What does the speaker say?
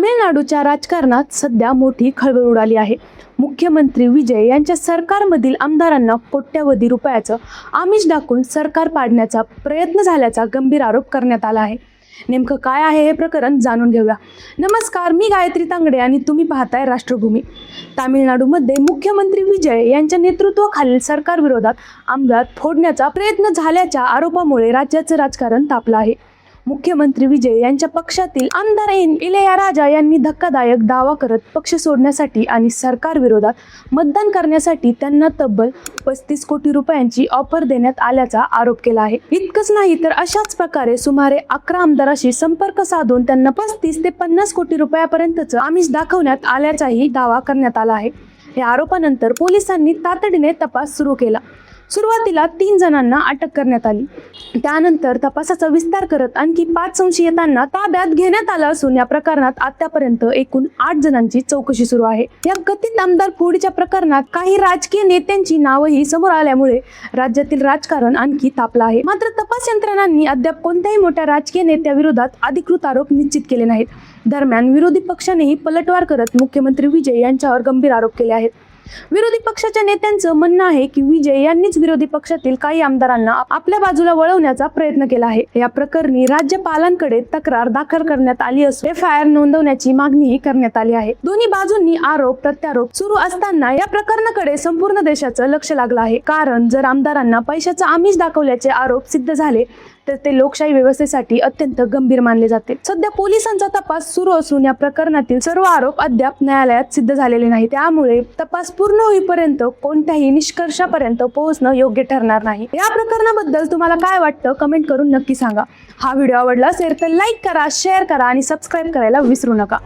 तामिळनाडूच्या राजकारणात सध्या मोठी खळबळ उडाली आहे। मुख्यमंत्री विजय यांच्या सरकारमधील आमदारांना कोट्यवधी रुपयाचं आमिष दाखवून सरकार पाडण्याचा प्रयत्न झाल्याचा गंभीर आरोप करण्यात आला आहे। नेमकं काय आहे हे प्रकरण जाणून घेऊया। नमस्कार, मी गायत्री तांगडे आणि तुम्ही पाहताय राष्ट्रभूमी। तामिळनाडूमध्ये मुख्यमंत्री विजय यांच्या नेतृत्वाखालील सरकार विरोधात आमदार फोडण्याचा प्रयत्न झाल्याच्या आरोपामुळे राज्याचं राजकारण तापलं आहे। मुख्यमंत्री विजय यांच्या पक्षातील आमदार इलैयाराजा यांनी धक्कादायक दावा करत पक्ष सोडण्यासाठी आणि सरकार विरोधात मतदान करण्यासाठी त्यांना तब्बल 35 कोटी रुपयांची ऑफर देण्यात आल्याचा आरोप केला आहे। इतकंच नाही तर अशाच प्रकारे सुमारे 11 आमदारांशी संपर्क साधून त्यांना 35 ते 50 कोटी रुपयापर्यंतचं आमिष दाखवण्यात आल्याचाही दावा करण्यात आला आहे। या आरोपानंतर पोलिसांनी तातडीने तपास सुरू केला। सुरुवातीला 3 जणांना अटक करण्यात आली। त्यानंतर तपासाचा विस्तार करत आणखी 5 संशयितांना ताब्यात घेण्यात आलं असून या प्रकरणात आतापर्यंत एकूण 8 जणांची चौकशी सुरू आहे। या कथित आमदार फोडीच्या प्रकरणात काही राजकीय नेत्यांची नावही समोर आल्यामुळे राज्यातील राजकारण आणखी तापलं आहे। मात्र तपास यंत्रणांनी अद्याप कोणत्याही मोठ्या राजकीय नेत्याविरोधात अधिकृत आरोप निश्चित केले नाहीत। दरम्यान विरोधी पक्षानेही पलटवार करत मुख्यमंत्री विजय यांच्यावर गंभीर आरोप केले आहेत। विरोधी पक्षाच्या नेत्यांचं म्हणणं आहे की विजय यांनीच विरोधी पक्षातील काही आमदारांना आपल्या बाजूला वळवण्याचा प्रयत्न केला आहे। या प्रकरणी राज्यपालांकडे तक्रार दाखल करण्यात आली असून FIR नोंदवण्याची मागणीही करण्यात आली आहे। दोन्ही बाजूंनी आरोप प्रत्यारोप सुरू असताना या प्रकरणाकडे संपूर्ण देशाचं लक्ष लागलं आहे। कारण जर आमदारांना पैशाचं आमिष दाखवल्याचे आरोप सिद्ध झाले तर ते लोकशाही व्यवस्थेसाठी अत्यंत गंभीर मानले जाते। सध्या पोलिसांचा तपास सुरू असून या प्रकरणातील सर्व आरोप अद्याप न्यायालयात सिद्ध झालेले नाही। त्यामुळे तपास पूर्ण होईपर्यंत कोणत्याही निष्कर्षापर्यंत पोहोचणं योग्य ठरणार नाही। या प्रकरणाबद्दल तुम्हाला काय वाटतं कमेंट करून नक्की सांगा। हा व्हिडिओ आवडला असेल तर लाईक करा, शेअर करा आणि सबस्क्राईब करायला विसरू नका।